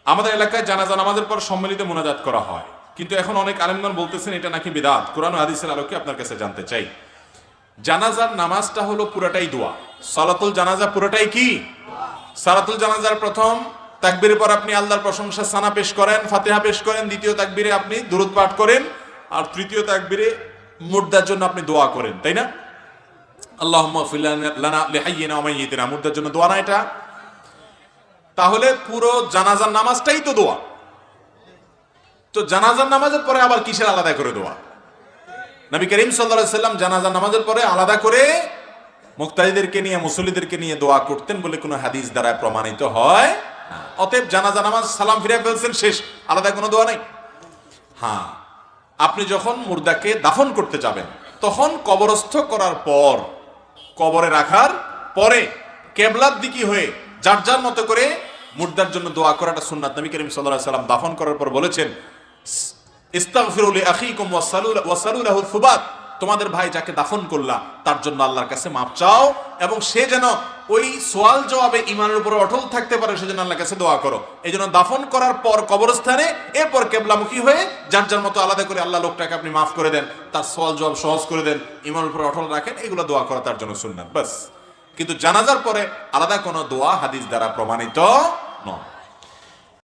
আমাদের এলাকায় জানাজা নামাজের পর সম্মিলিত মুনাজাত করা হয়, কিন্তু এখন অনেক আলেমগণ বলতেছেন এটা নাকি বিদআত। কোরআন ও হাদিসের আলোকে আপনার কাছে জানতে চাই, জানাজার নামাজটা হলো পুরাটাই দোয়া। সালাতুল জানাজা পুরোটাই কি? সালাতুল জানাজার প্রথম তাকবীরের পর আপনি আল্লাহর প্রশংসা সানা পেশ করেন, ফাতিহা পেশ করেন, দ্বিতীয় তাকবীরে আপনি দুরূদ পাঠ করেন, আর তৃতীয় তাকবীরে মুর্দার জন্য আপনি দোয়া করেন, তাই না? আল্লাহুম্মা গফির লানা লিহাইয়িনা ওয়া মাইয়িতিনা, মুর্দার জন্য দোয়া না এটা? তাহলে পুরো জানাজার নামাজটাই তো দোয়া। তো জানাজার নামাজের পরে আবার কিসের আলাদা করে দোয়া? নবী করিম সাল্লাল্লাহু আলাইহি সাল্লাম জানাজার নামাজের পরে আলাদা করে মুক্তাদিদেরকে নিয়ে, মুসল্লিদেরকে নিয়ে দোয়া করতেন বলে কোনো হাদিস দ্বারা প্রমাণিত হয়। অতএব জানাজা নামাজ সালাম ফিরে ফেলছেন, শেষ, আলাদা কোনো দোয়া নাই। হ্যাঁ, আপনি যখন মুর্দাকে দাফন করতে যাবেন তখন কবরস্থ করার পর, কবরে রাখার পরে কেবলার দিকে হয়ে যার যার মতো করে মুর্দার জন্য দোয়া করাটা সুন্নাত। নবী করিম সাল্লাল্লাহু আলাইহি সাল্লাম দাফন করার পর বলেছেন, ইস্তাগফিরু লিআখিকুম ওয়াসালু লাহু সুবাত, তোমাদের ভাই যাকে দাফন করলা তার জন্য আল্লাহর কাছে মাপ চাও, এবং সে যেন ওই সওয়াল জবাবে ঈমানের উপর অটল থাকতে পারে, সেজন্য আল্লাহর কাছে দোয়া করো। এই জন্য দাফন করার পর কবরস্থানে, এরপর কেবলামুখী হয়ে যার যার মতো আলাদা করে আল্লাহ লোকটাকে আপনি মাফ করে দেন, তার সওয়াল জবাব সহজ করে দেন, ঈমানের উপর অটল রাখেন, এগুলো দোয়া করা তার জন্য সুন্নাত, বাস। কিন্তু জানাজার পরে আলাদা কোনো দোয়া হাদিস দ্বারা প্রমাণিত নয়।